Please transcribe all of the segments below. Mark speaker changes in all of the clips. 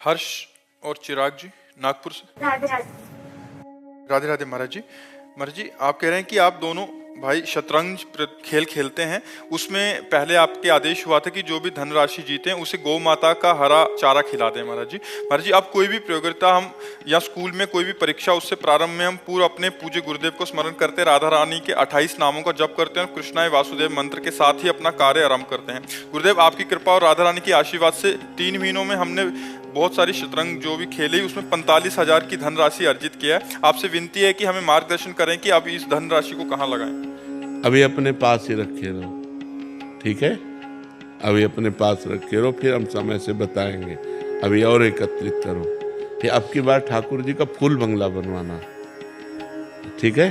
Speaker 1: हर्ष और चिराग जी नागपुर से।
Speaker 2: राधे राधे।
Speaker 1: राधे राधे महाराज जी। महाराज जी, आप कह रहे हैं कि आप दोनों भाई शतरंज खेल खेलते हैं, उसमें पहले आपके आदेश हुआ था कि जो भी धनराशि जीते हैं उसे गौ माता का हरा चारा खिला दें। महाराज जी, आप कोई भी प्रतियोगिता हम या स्कूल में कोई भी परीक्षा, उससे प्रारंभ में हम पूरा अपने पूज्य गुरुदेव को स्मरण करते, राधा रानी के 28 नामों का जप करते हैं और कृष्णाय वासुदेव मंत्र के साथ ही अपना कार्य आरंभ करते हैं। गुरुदेव आपकी कृपा और राधा रानी की आशीर्वाद से 3 महीनों में हमने बहुत सारी शतरंज जो भी खेली उसमें 45,000 की धनराशि अर्जित किया है। आपसे विनती है कि हमें मार्गदर्शन करें कि आप इस धनराशि को कहाँ लगाएं।
Speaker 3: अभी अपने पास ही रखे रहो, ठीक है? अभी अपने पास रखे रहो, फिर हम समय से बताएंगे। अभी और एकत्रित करो, फिर अब की बार ठाकुर जी का फूल बंगला बनवाना, ठीक है?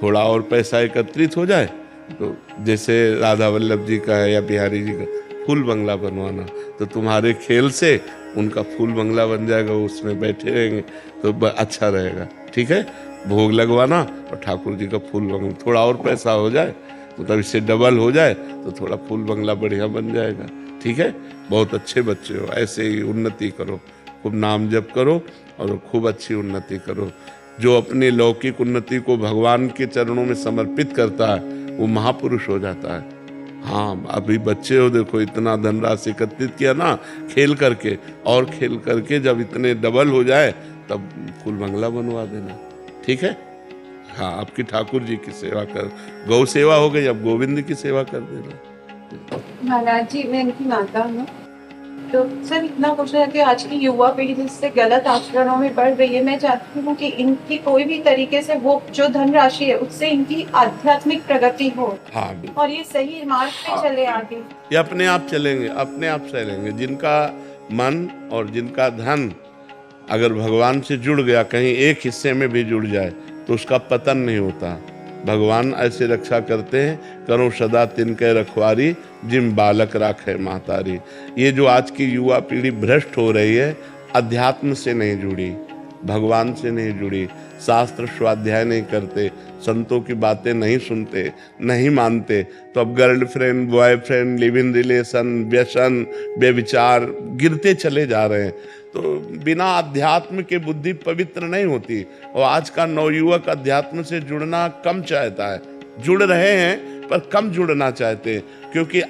Speaker 3: थोड़ा और पैसा एकत्रित हो जाए तो जैसे राधा वल्लभ जी का है या बिहारी जी का फूल बंगला बनवाना, तो तुम्हारे खेल से उनका फूल बंगला बन जाएगा, उसमें बैठे रहेंगे तो अच्छा रहेगा, ठीक है? भोग लगवाना और ठाकुर जी का फूल बंगला, थोड़ा और पैसा हो जाए मतलब इससे डबल हो जाए तो थोड़ा फूल बंगला बढ़िया बन जाएगा, ठीक है? बहुत अच्छे बच्चे हो, ऐसे ही उन्नति करो, खूब नाम जप करो और खूब अच्छी उन्नति करो। जो अपनी लौकिक उन्नति को भगवान के चरणों में समर्पित करता है वो महापुरुष हो जाता है। हाँ, अभी बच्चे हो, देखो इतना धनराशि एकत्रित किया ना खेल करके, और खेल करके जब इतने डबल हो जाए तब फूल बंगला बनवा देना, ठीक है? हाँ, आपकी ठाकुर जी की सेवा कर, गौ सेवा हो गई, अब गोविंद की सेवा कर देना।
Speaker 2: महाराज जी, मैं इनकी माता हूँ, तो सर इतना कुछ है कि आज की युवा पीढ़ी जिससे गलत आचरणों में बढ़ रही है, मैं चाहती हूँ कि इनकी कोई भी तरीके से वो जो धनराशि है उससे इनकी आध्यात्मिक प्रगति हो।
Speaker 3: हाँ,
Speaker 2: और ये सही मार्ग पे चले आगे।
Speaker 3: ये अपने आप चलेंगे, अपने आप चलेंगे। जिनका मन और जिनका धन अगर भगवान से जुड़ गया, कहीं एक हिस्से में भी जुड़ जाए तो उसका पतन नहीं होता। भगवान ऐसे रक्षा करते हैं, करो सदा तिनके रखवारी, जिम बालक राखे महतारी। ये जो आज की युवा पीढ़ी भ्रष्ट हो रही है, अध्यात्म से नहीं जुड़ी, भगवान से नहीं जुड़ी, शास्त्र स्वाध्याय नहीं करते, संतों की बातें नहीं सुनते, नहीं मानते, तो अब girlfriend, boyfriend, live in relation, व्यसन, व्यभिचार गिरते चले जा रहे हैं। तो बिना अध्यात्म के बुद्धि पवित्र नहीं होती। और आज का नवयुवक अध्यात्म से जुड़ना कम चाहता है, जुड़ रहे हैं पर कम जुड़ना चाहते हैं, क्योंकि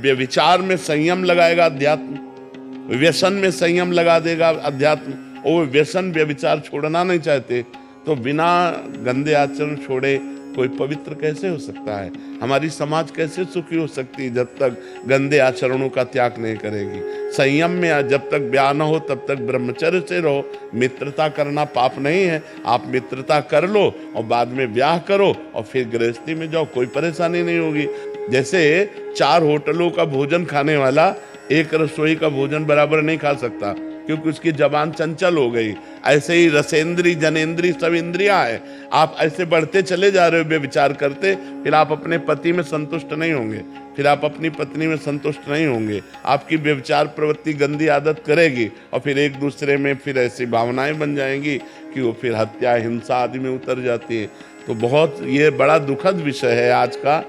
Speaker 3: व्यभिचार में संयम लगाएगा अध्यात्म, व्यसन में संयम लगा देगा अध्यात्म, और व्यसन व्यभिचार छोड़ना नहीं चाहते। तो बिना गंदे आचरण छोड़े कोई पवित्र कैसे हो सकता है? हमारी समाज कैसे सुखी हो सकती है जब तक गंदे आचरणों का त्याग नहीं करेगी? संयम में जब तक ब्याह न हो तब तक ब्रह्मचर्य से रहो। मित्रता करना पाप नहीं है, आप मित्रता कर लो और बाद में ब्याह करो और फिर गृहस्थी में जाओ, कोई परेशानी नहीं होगी। जैसे 4 होटलों का भोजन खाने वाला एक रसोई का भोजन बराबर नहीं खा सकता, क्योंकि उसकी जबान चंचल हो गई। ऐसे ही रसेंद्री जनेंद्री सब इंद्रियां हैं। आप ऐसे बढ़ते चले जा रहे हो बेविचार करते, फिर आप अपने पति में संतुष्ट नहीं होंगे, फिर आप अपनी पत्नी में संतुष्ट नहीं होंगे, आपकी व्यभिचार प्रवृत्ति गंदी आदत करेगी और फिर एक दूसरे में फिर ऐसी भावनाएं बन जाएंगी कि वो फिर हत्या, हिंसा आदि में उतर जाती है। तो बहुत ये बड़ा दुखद विषय है आज का।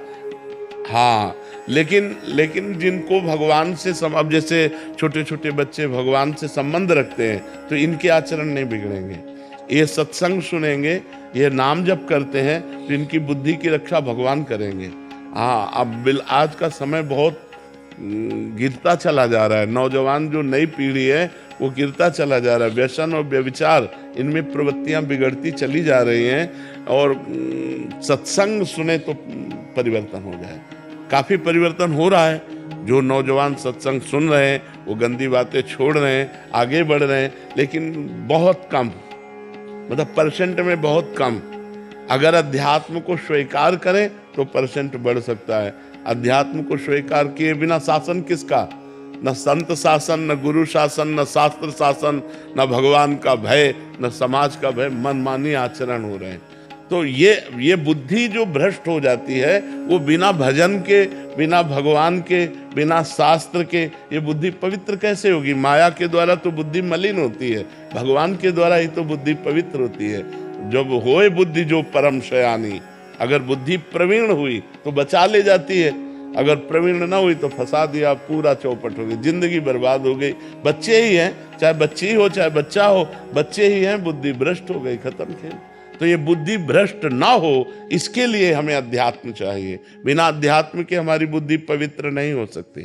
Speaker 3: हाँ, लेकिन जिनको भगवान से अब जैसे छोटे छोटे बच्चे भगवान से संबंध रखते हैं तो इनके आचरण नहीं बिगड़ेंगे। ये सत्संग सुनेंगे, ये नाम जप करते हैं तो इनकी बुद्धि की रक्षा भगवान करेंगे। हाँ, अब आज का समय बहुत गिरता चला जा रहा है। नौजवान जो नई पीढ़ी है वो गिरता चला जा रहा है। व्यसन और व्यभिचार इनमें प्रवृत्तियां बिगड़ती चली जा रही हैं। और सत्संग सुने तो परिवर्तन हो जाए। काफी परिवर्तन हो रहा है। जो नौजवान सत्संग सुन रहे हैं वो गंदी बातें छोड़ रहे हैं, आगे बढ़ रहे हैं, लेकिन बहुत कम, मतलब परसेंट में बहुत कम। अगर अध्यात्म को स्वीकार करें तो परसेंट बढ़ सकता है। अध्यात्म को स्वीकार किए बिना शासन किसका? न संत शासन, न गुरु शासन, न शास्त्र शासन, न भगवान का भय, न समाज का भय। मनमानी आचरण हो रहे हैं। तो ये बुद्धि जो भ्रष्ट हो जाती है वो बिना भजन के, बिना भगवान के, बिना शास्त्र के ये बुद्धि पवित्र कैसे होगी? माया के द्वारा तो बुद्धि मलिन होती है, भगवान के द्वारा ही तो बुद्धि पवित्र होती है। जब होए बुद्धि जो परम शयानी, अगर बुद्धि प्रवीण हुई तो बचा ले जाती है। अगर प्रवीण ना हुई तो फंसा दिया, पूरा चौपट हो गई, जिंदगी बर्बाद हो गई। बच्चे ही हैं, चाहे बच्ची हो चाहे बच्चा हो, बच्चे ही हैं, बुद्धि भ्रष्ट हो गई, खत्म खेल। तो ये बुद्धि भ्रष्ट ना हो, इसके लिए हमें अध्यात्म चाहिए। बिना अध्यात्म के हमारी बुद्धि पवित्र नहीं हो सकती।